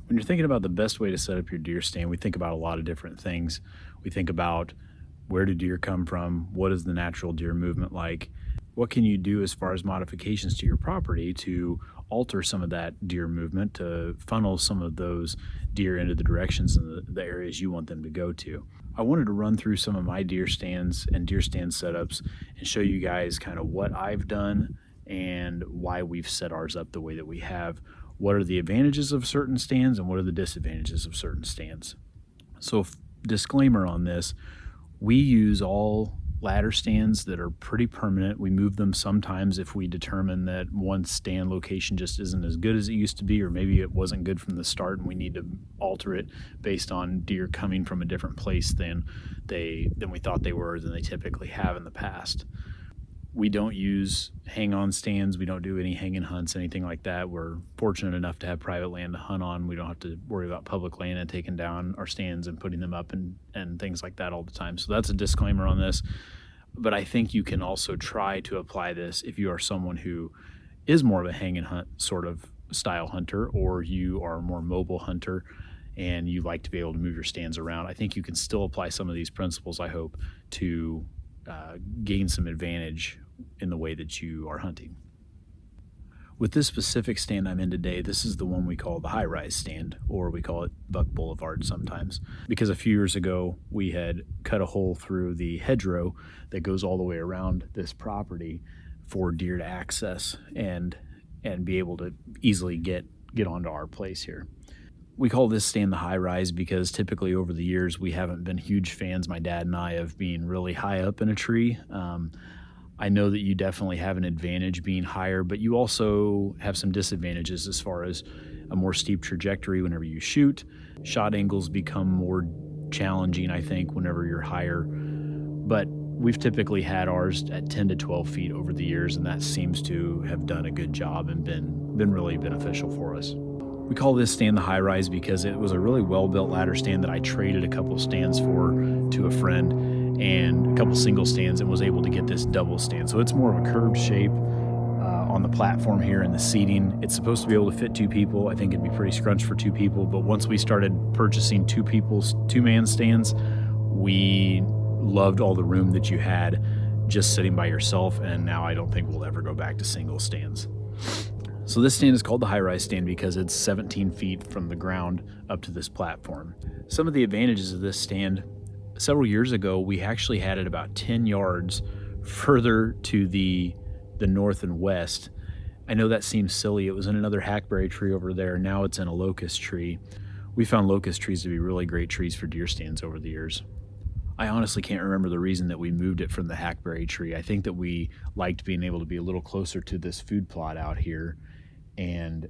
When you're thinking about the best way to set up your deer stand, we think about a lot of different things. We think about where do deer come from? What is the natural deer movement like? What can you do as far as modifications to your property to alter some of that deer movement, to funnel some of those deer into the directions and the areas you want them to go to? I wanted to run through some of my deer stands and deer stand setups and show you guys kind of what I've done and why we've set ours up the way that we have. What are the advantages of certain stands and what are the disadvantages of certain stands? So, disclaimer on this, we use all ladder stands that are pretty permanent. We move them sometimes if we determine that one stand location just isn't as good as it used to be, or maybe it wasn't good from the start and we need to alter it based on deer coming from a different place than we thought they were, than they typically have in the past. We don't use hang-on stands. We don't do any hanging hunts, anything like that. We're fortunate enough to have private land to hunt on. We don't have to worry about public land and taking down our stands and putting them up and things like that all the time. So that's a disclaimer on this. But I think you can also try to apply this if you are someone who is more of a hang and hunt sort of style hunter, or you are a more mobile hunter and you like to be able to move your stands around. I think you can still apply some of these principles, I hope, to gain some advantage in the way that you are hunting. With this specific stand I'm in today, this is the one we call the high-rise stand, or we call it Buck Boulevard sometimes, because a few years ago we had cut a hole through the hedgerow that goes all the way around this property for deer to access and be able to easily get onto our place here. We call this stand the high rise because typically over the years we haven't been huge fans, my dad and I, of being really high up in a tree. I know that you definitely have an advantage being higher, but you also have some disadvantages as far as a more steep trajectory whenever you shoot. Shot angles become more challenging, I think, whenever you're higher. But we've typically had ours at 10 to 12 feet over the years, and that seems to have done a good job and been really beneficial for us. We call this stand the high rise because it was a really well-built ladder stand that I traded a couple stands for to a friend and a couple single stands, and was able to get this double stand. So it's more of a curved shape on the platform here and the seating. It's supposed to be able to fit two people. I think it'd be pretty scrunched for two people, but once we started purchasing two-man stands, we loved all the room that you had just sitting by yourself, and now I don't think we'll ever go back to single stands. So this stand is called the high-rise stand because it's 17 feet from the ground up to this platform. Some of the advantages of this stand: several years ago, we actually had it about 10 yards further to the north and west. I know that seems silly. It was in another hackberry tree over there. Now it's in a locust tree. We found locust trees to be really great trees for deer stands over the years. I honestly can't remember the reason that we moved it from the hackberry tree. I think that we liked being able to be a little closer to this food plot out here and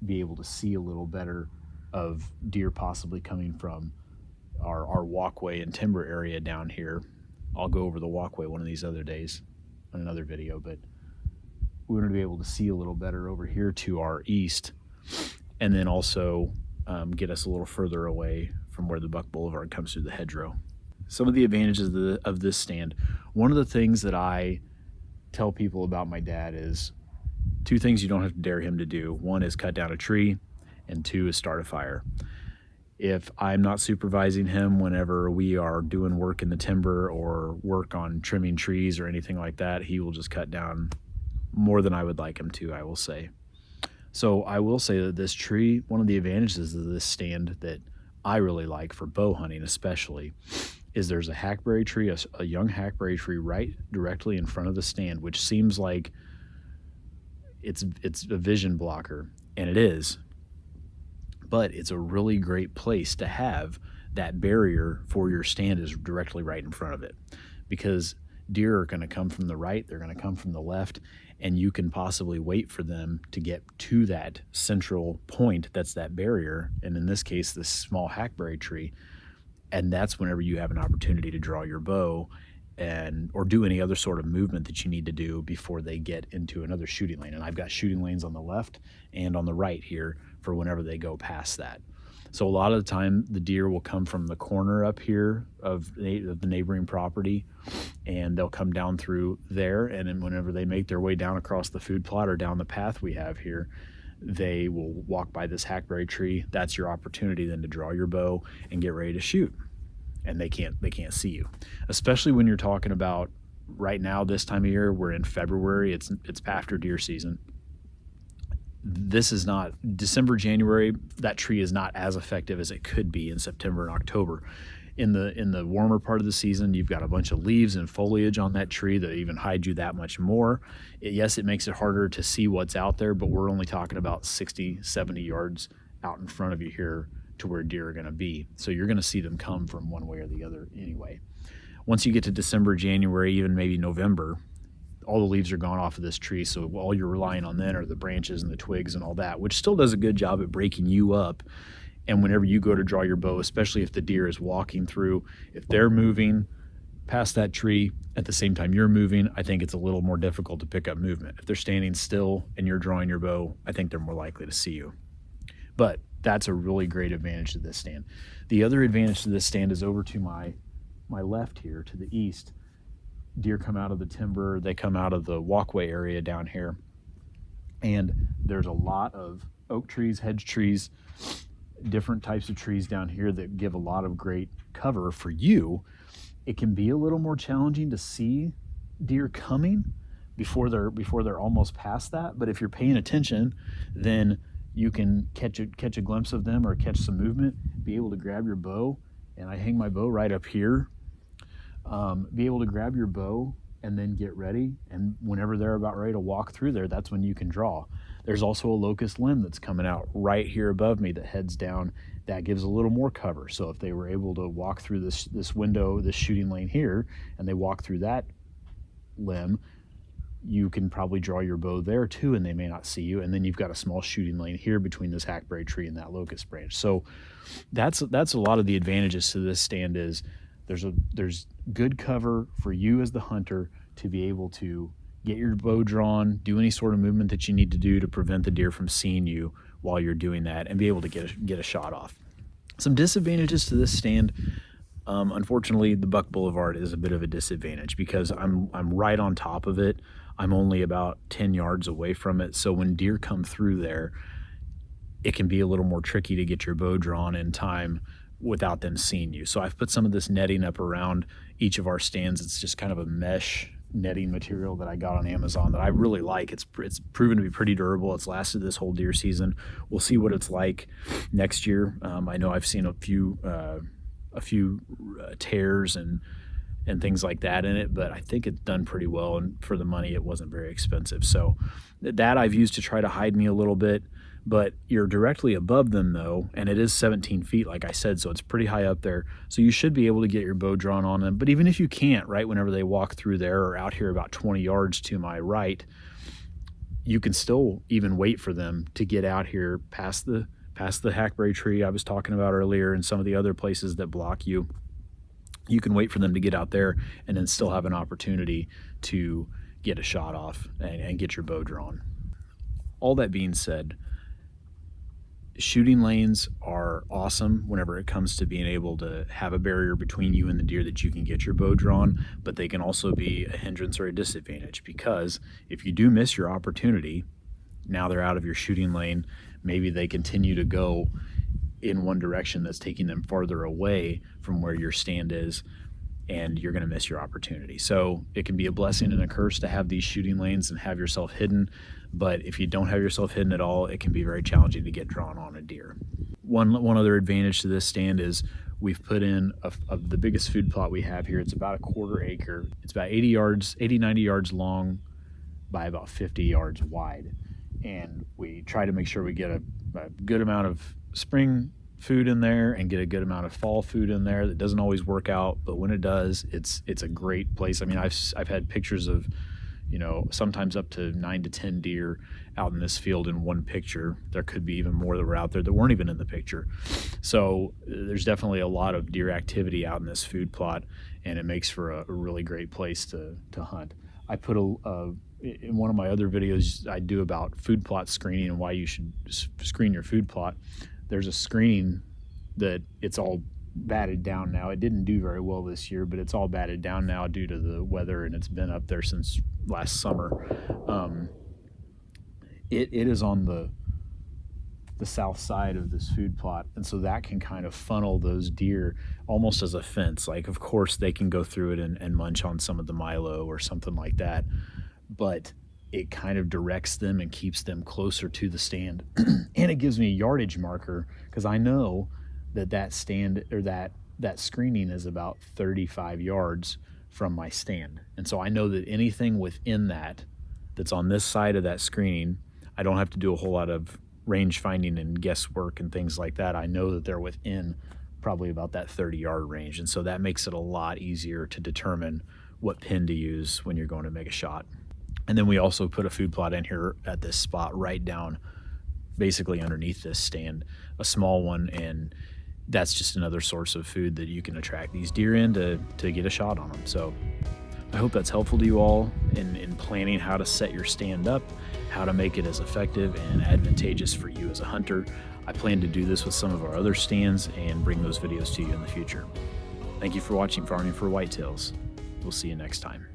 be able to see a little better of deer possibly coming from our walkway and timber area down here. I'll go over the walkway one of these other days on another video, but we wanted to be able to see a little better over here to our east, and then also get us a little further away from where the Buck Boulevard comes through the hedgerow. Some of the advantages of this stand: one of the things that I tell people about my dad is two things you don't have to dare him to do. One is cut down a tree, and two is start a fire. If I'm not supervising him whenever we are doing work in the timber or work on trimming trees or anything like that, he will just cut down more than I would like him to, I will say. So I will say that this tree, one of the advantages of this stand that I really like for bow hunting especially, is there's a hackberry tree, a young hackberry tree right directly in front of the stand, which seems like it's a vision blocker, and it is. But it's a really great place to have that barrier for your stand is directly right in front of it, because deer are going to come from the right, they're going to come from the left, and you can possibly wait for them to get to that central point that's that barrier, and in this case, this small hackberry tree, and that's whenever you have an opportunity to draw your bow or do any other sort of movement that you need to do before they get into another shooting lane. And I've got shooting lanes on the left and on the right here for whenever they go past that. So a lot of the time the deer will come from the corner up here of the neighboring property, and they'll come down through there, and then whenever they make their way down across the food plot or down the path we have here, they will walk by this hackberry tree. That's your opportunity then to draw your bow and get ready to shoot. And they can't see you, especially when you're talking about right now, this time of year. We're in February. It's after deer season. This is not December, January. That tree is not as effective as it could be in September and October. In the warmer part of the season, you've got a bunch of leaves and foliage on that tree that even hide you that much more. Yes, it makes it harder to see what's out there, but we're only talking about 60, 70 yards out in front of you here to where deer are going to be. So you're going to see them come from one way or the other anyway. Once you get to December, January, even maybe November, all the leaves are gone off of this tree, so all you're relying on then are the branches and the twigs and all that, which still does a good job at breaking you up. And whenever you go to draw your bow, especially if the deer is walking through, if they're moving past that tree at the same time you're moving, I think it's a little more difficult to pick up movement. If they're standing still and you're drawing your bow, I think they're more likely to see you. But that's a really great advantage to this stand. The other advantage to this stand is over to my left here, to the east. Deer come out of the timber, they come out of the walkway area down here, and there's a lot of oak trees, hedge trees, different types of trees down here that give a lot of great cover for you. It can be a little more challenging to see deer coming before they're almost past that, but if you're paying attention, then you can catch a glimpse of them or catch some movement, be able to grab your bow, and I hang my bow right up here. Be able to grab your bow and then get ready, and whenever they're about ready to walk through there, that's when you can draw. There's also a locust limb that's coming out right here above me that heads down. That gives a little more cover. So if they were able to walk through this window, this shooting lane here, and they walk through that limb, you can probably draw your bow there too, and they may not see you. And then you've got a small shooting lane here between this hackberry tree and that locust branch. So that's a lot of the advantages to this stand. Is there's good cover for you as the hunter to be able to get your bow drawn, do any sort of movement that you need to do to prevent the deer from seeing you while you're doing that, and be able to get a shot off. Some disadvantages to this stand. Unfortunately, the Buck Boulevard is a bit of a disadvantage because I'm right on top of it. I'm only about 10 yards away from it. So when deer come through there, it can be a little more tricky to get your bow drawn in time without them seeing you. So I've put some of this netting up around each of our stands. It's just kind of a mesh netting material that I got on Amazon that I really like. It's proven to be pretty durable. It's lasted this whole deer season. We'll see what it's like next year. I know I've seen a few tears and things like that in it, but I think it's done pretty well, and for the money it wasn't very expensive. So that I've used to try to hide me a little bit, but you're directly above them though, and it is 17 feet like I said, so it's pretty high up there, so you should be able to get your bow drawn on them. But even if you can't, right, whenever they walk through there or out here about 20 yards to my right, you can still even wait for them to get out here past the hackberry tree I was talking about earlier and some of the other places that block you. You can wait for them to get out there and then still have an opportunity to get a shot off and get your bow drawn. All that being said, shooting lanes are awesome whenever it comes to being able to have a barrier between you and the deer that you can get your bow drawn, but they can also be a hindrance or a disadvantage, because if you do miss your opportunity, now they're out of your shooting lane, maybe they continue to go in one direction that's taking them farther away from where your stand is, and you're going to miss your opportunity. So it can be a blessing and a curse to have these shooting lanes and have yourself hidden, but if you don't have yourself hidden at all, it can be very challenging to get drawn on a deer. One other advantage to this stand is we've put in the biggest food plot we have here. It's about a quarter acre. It's about 90 yards long by about 50 yards wide. And we try to make sure we get a good amount of spring food in there and get a good amount of fall food in there. That doesn't always work out, but when it does, it's a great place. I mean, I've had pictures of, sometimes up to 9 to 10 deer out in this field in one picture. There could be even more that were out there that weren't even in the picture. So there's definitely a lot of deer activity out in this food plot, and it makes for a really great place to hunt. I put in one of my other videos I do about food plot screening and why you should screen your food plot. There's a screening that it's all batted down now. It didn't do very well this year, but it's all batted down now due to the weather, and it's been up there since last summer. It is on the the south side of this food plot. And so that can kind of funnel those deer almost as a fence. Like, of course, they can go through it and munch on some of the milo or something like that, but it kind of directs them and keeps them closer to the stand. And it gives me a yardage marker, because I know that stand, or that screening is about 35 yards from my stand. And so I know that anything within that's on this side of that screening, I don't have to do a whole lot of range finding and guesswork and things like that. I know that they're within probably about that 30-yard range. And so that makes it a lot easier to determine what pin to use when you're going to make a shot. And then we also put a food plot in here at this spot right down basically underneath this stand, a small one, and that's just another source of food that you can attract these deer in to get a shot on them. So I hope that's helpful to you all in planning how to set your stand up, how to make it as effective and advantageous for you as a hunter. I plan to do this with some of our other stands and bring those videos to you in the future. Thank you for watching Farming for Whitetails. We'll see you next time.